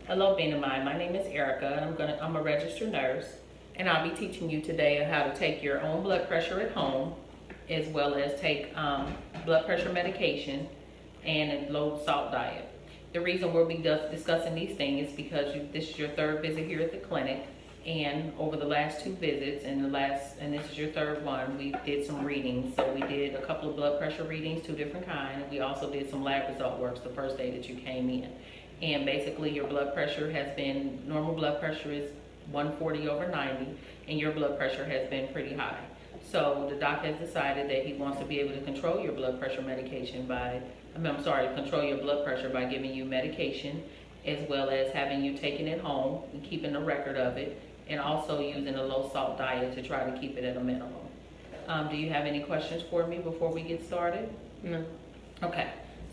Hello, being of mine. My name is Erika, and I'm a registered nurse, and I'll be teaching you today on how to take your own blood pressure at home, as well as take blood pressure medication and a low salt diet. The reason we'll be discussing these things is because this is your third visit here at the clinic, and over the last two visits and this is your third one, we did some readings. So we did a couple of blood pressure readings, two different kinds, and we also did some lab result works the first day that you came in. And basically your blood pressure has been, normal blood pressure is 140/90, and your blood pressure has been pretty high. So the doc has decided that he wants to be able to control your blood pressure medication control your blood pressure by giving you medication, as well as having you taking it home and keeping a record of it, and also using a low salt diet to try to keep it at a minimum. Do you have any questions for me before we get started? No. Okay.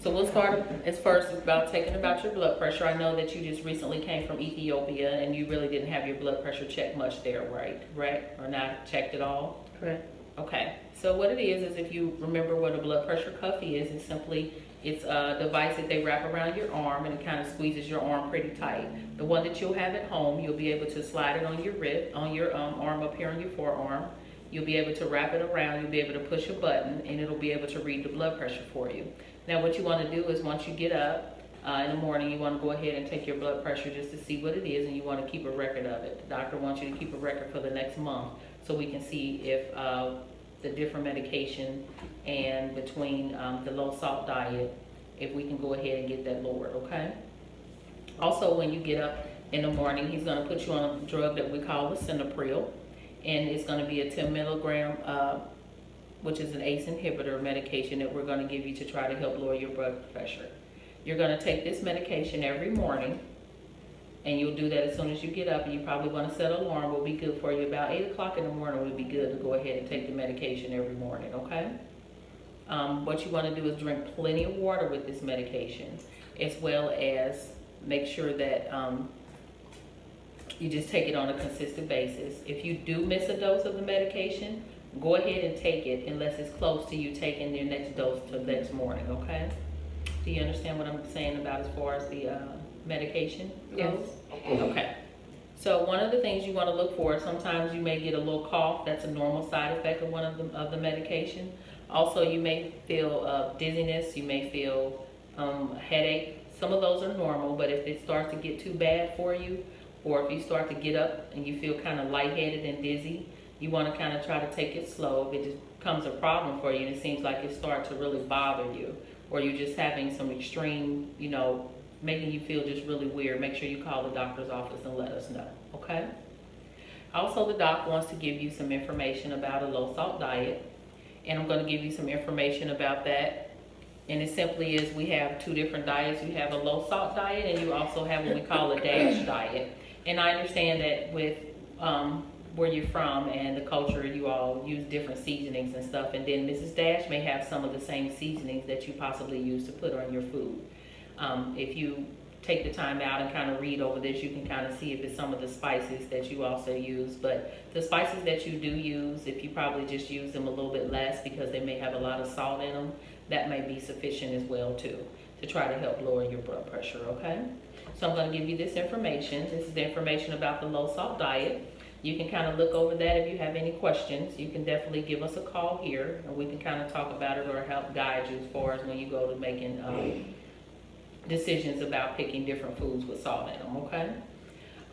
So we'll start as first about your blood pressure. I know that you just recently came from Ethiopia and you really didn't have your blood pressure checked much there, right? Or not checked at all? Correct. Okay. So what it is if you remember what a blood pressure cuff is, it's a device that they wrap around your arm, and it kind of squeezes your arm pretty tight. The one that you'll have at home, you'll be able to slide it on your wrist, on your arm up here on your forearm. You'll be able to wrap it around, you'll be able to push a button, and it'll be able to read the blood pressure for you. Now what you want to do is once you get up in the morning, you want to go ahead and take your blood pressure just to see what it is, and you want to keep a record of it. The doctor wants you to keep a record for the next month so we can see if the different medication and between the low salt diet, if we can go ahead and get that lowered, okay? Also, when you get up in the morning, he's going to put you on a drug that we call the Cinepril, and it's going to be a 10 milligram which is an ACE inhibitor medication that we're going to give you to try to help lower your blood pressure. You're going to take this medication every morning, and you'll do that as soon as you get up, and you probably want to set an alarm. Will be good for you. About 8 o'clock in the morning would be good to go ahead and take the medication every morning, okay? What you want to do is drink plenty of water with this medication, as well as make sure that you just take it on a consistent basis. If you do miss a dose of the medication, go ahead and take it unless it's close to you taking your next dose to the next morning, okay? Do you understand what I'm saying about as far as the medication goes? Yes. Okay. So one of the things you want to look for, sometimes you may get a little cough. That's a normal side effect of one of the medication. Also, you may feel dizziness. You may feel headache. Some of those are normal, but if it starts to get too bad for you, or if you start to get up and you feel kind of lightheaded and dizzy, you want to kind of try to take it slow. If it just becomes a problem for you and it seems like it starts to really bother you, or you're just having some extreme, making you feel just really weird, make sure you call the doctor's office and let us know, okay? Also, the doc wants to give you some information about a low salt diet, and I'm going to give you some information about that. And it simply is, we have two different diets. You have a low salt diet, and you also have what we call a DASH diet. And I understand that with where you're from and the culture, you all use different seasonings and stuff, and then Mrs. Dash may have some of the same seasonings that you possibly use to put on your food. If you take the time out and kind of read over this, you can kind of see if it's some of the spices that you also use. But the spices that you do use, if you probably just use them a little bit less because they may have a lot of salt in them, that may be sufficient as well too, to try to help lower your blood pressure, okay? So I'm going to give you this information. This is the information about the low salt diet. You can kind of look over that. If you have any questions, you can definitely give us a call here, and we can kind of talk about it or help guide you as far as when you go to making decisions about picking different foods with salt in them, okay?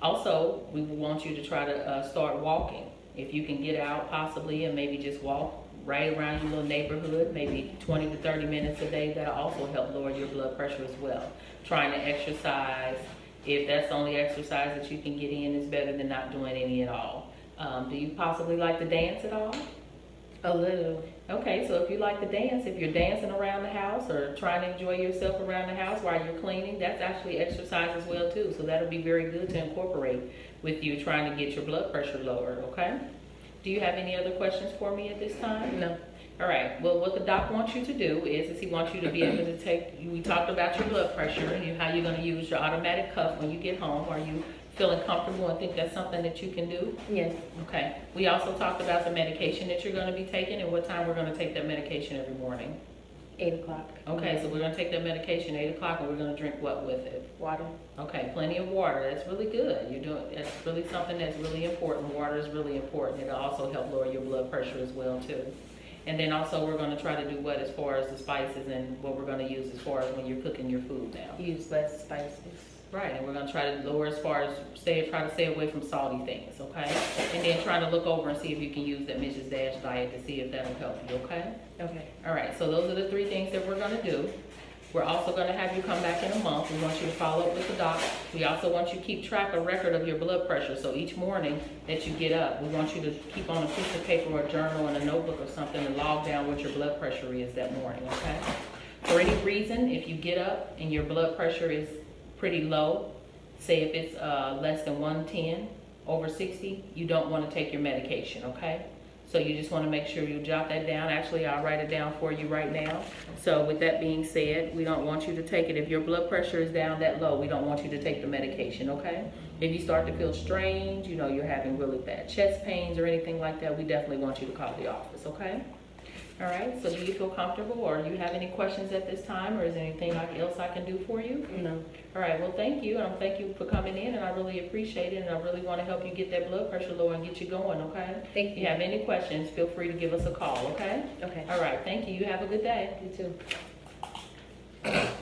Also, we want you to try to start walking. If you can get out possibly and maybe just walk right around your little neighborhood, maybe 20 to 30 minutes a day, that'll also help lower your blood pressure as well. Trying to exercise. If that's the only exercise that you can get in, it's better than not doing any at all. Do you possibly like to dance at all? A little. Okay, so if you like to dance, if you're dancing around the house or trying to enjoy yourself around the house while you're cleaning, that's actually exercise as well too. So that'll be very good to incorporate with you trying to get your blood pressure lowered, okay? Do you have any other questions for me at this time? No. All right, well, what the doc wants you to do is he wants you to be able to take, we talked about your blood pressure and how you're going to use your automatic cuff when you get home. Are you feeling comfortable and think that's something that you can do? Yes. Okay. We also talked about the medication that you're going to be taking and what time we're going to take that medication every morning. 8 o'clock. Okay, so we're gonna take that medication 8 o'clock, and we're gonna drink what with it? Water. Okay, plenty of water. That's really good. That's really something that's really important. Water is really important. It'll also help lower your blood pressure as well too. And then also we're gonna try to do what as far as the spices and what we're gonna use as far as when you're cooking your food now. Use less spices. Right, and we're gonna try to lower as far as try to stay away from salty things, okay? And then try to look over and see if you can use that Mrs. Dash diet to see if that'll help you, okay? Okay. All right, so those are the 3 things that we're gonna do. We're also gonna have you come back in a month. We want you to follow up with the doc. We also want you to keep track, a record of your blood pressure. So each morning that you get up, we want you to keep on a piece of paper or a journal and a notebook or something and log down what your blood pressure is that morning, okay? For any reason, if you get up and your blood pressure is pretty low, say if it's less than 110 over 60, you don't want to take your medication, okay? So you just want to make sure you jot that down. Actually, I'll write it down for you right now. So with that being said, we don't want you to take it. If your blood pressure is down that low, we don't want you to take the medication, okay? If you start to feel strange, you know, you're having really bad chest pains or anything like that, we definitely want you to call the office, okay? All right, so do you feel comfortable, or do you have any questions at this time, or is there anything else I can do for you? No. All right, well, thank you, and thank you for coming in, and I really appreciate it, and I really want to help you get that blood pressure low and get you going, okay? Thank If you. you have any questions, feel free to give us a call, okay? Okay. All right, thank you. You have a good day. You too.